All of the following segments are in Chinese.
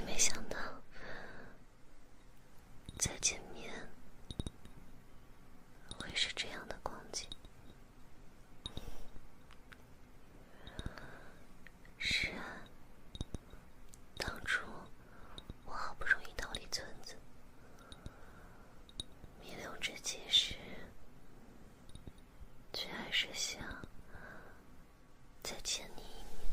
也没想到再见面会是这样的光景。是啊，当初我好不容易逃离村子，弥留之际时，却还是想再见你一面。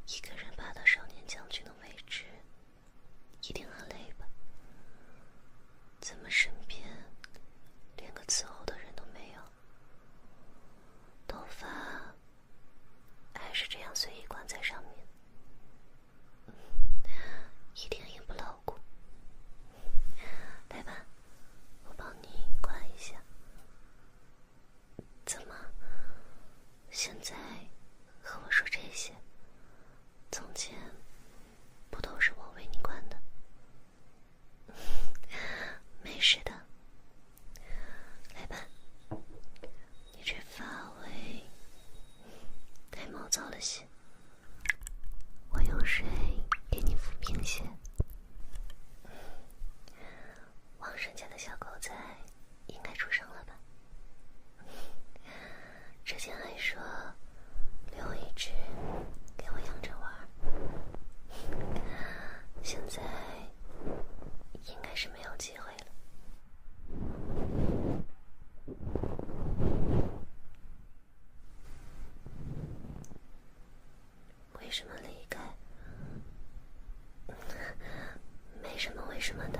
一个人爬到少年将军的位置，一定很累吧？怎么身边连个伺候的人都没有？头发还是这样随意挂在上面，一点也不牢固。来吧，我帮你挂一下。怎么，现在和我说这些，从前不都是我为你管的？没事的，来吧，你这发尾太毛躁了些，我用水给你抚平些。王婶家的小狗仔应该出生了吧？之前还说留一只给我养着玩，现在应该是没有机会了。为什么离开？没什么为什么的，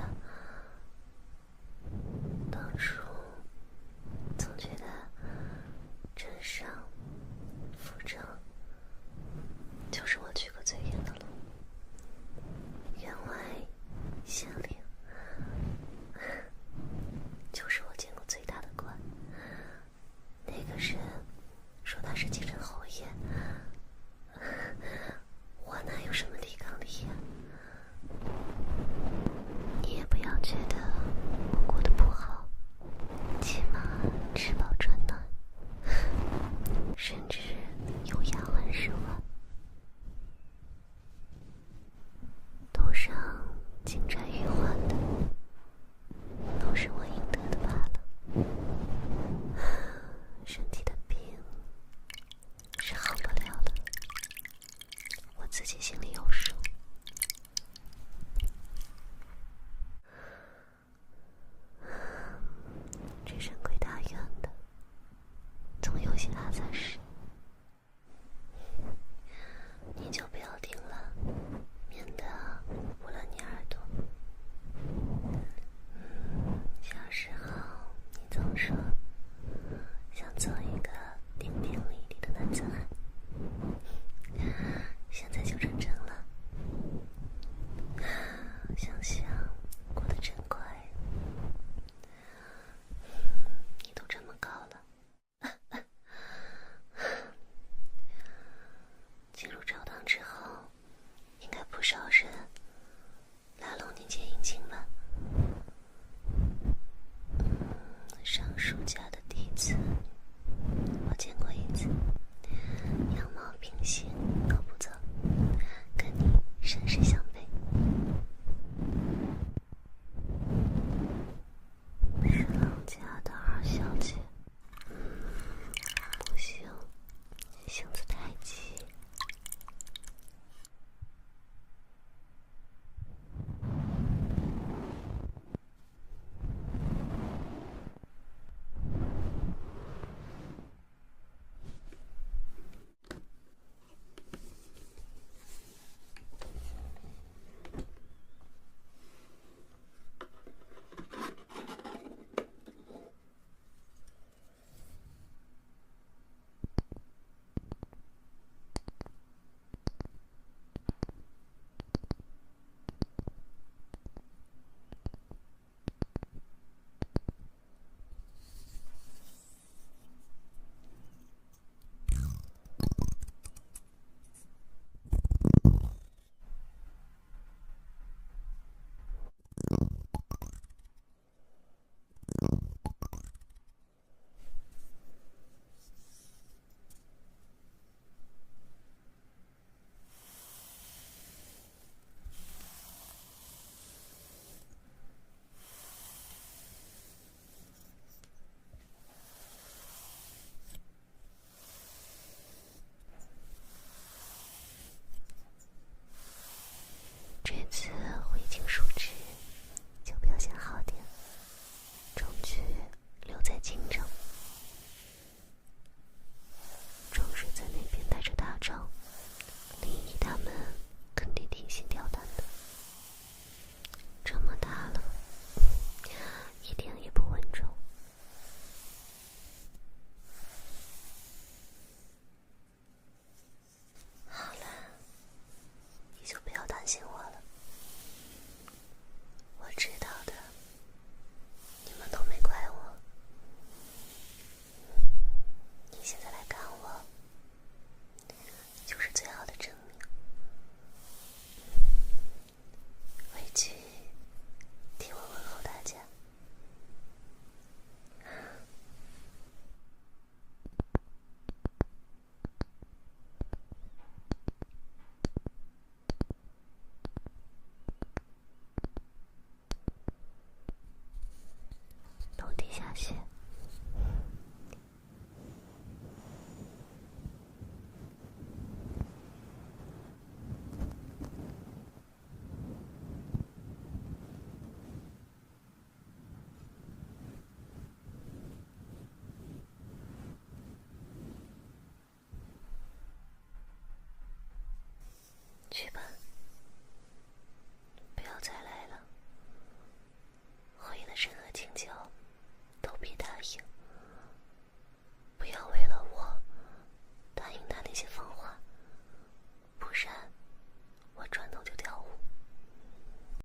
发现。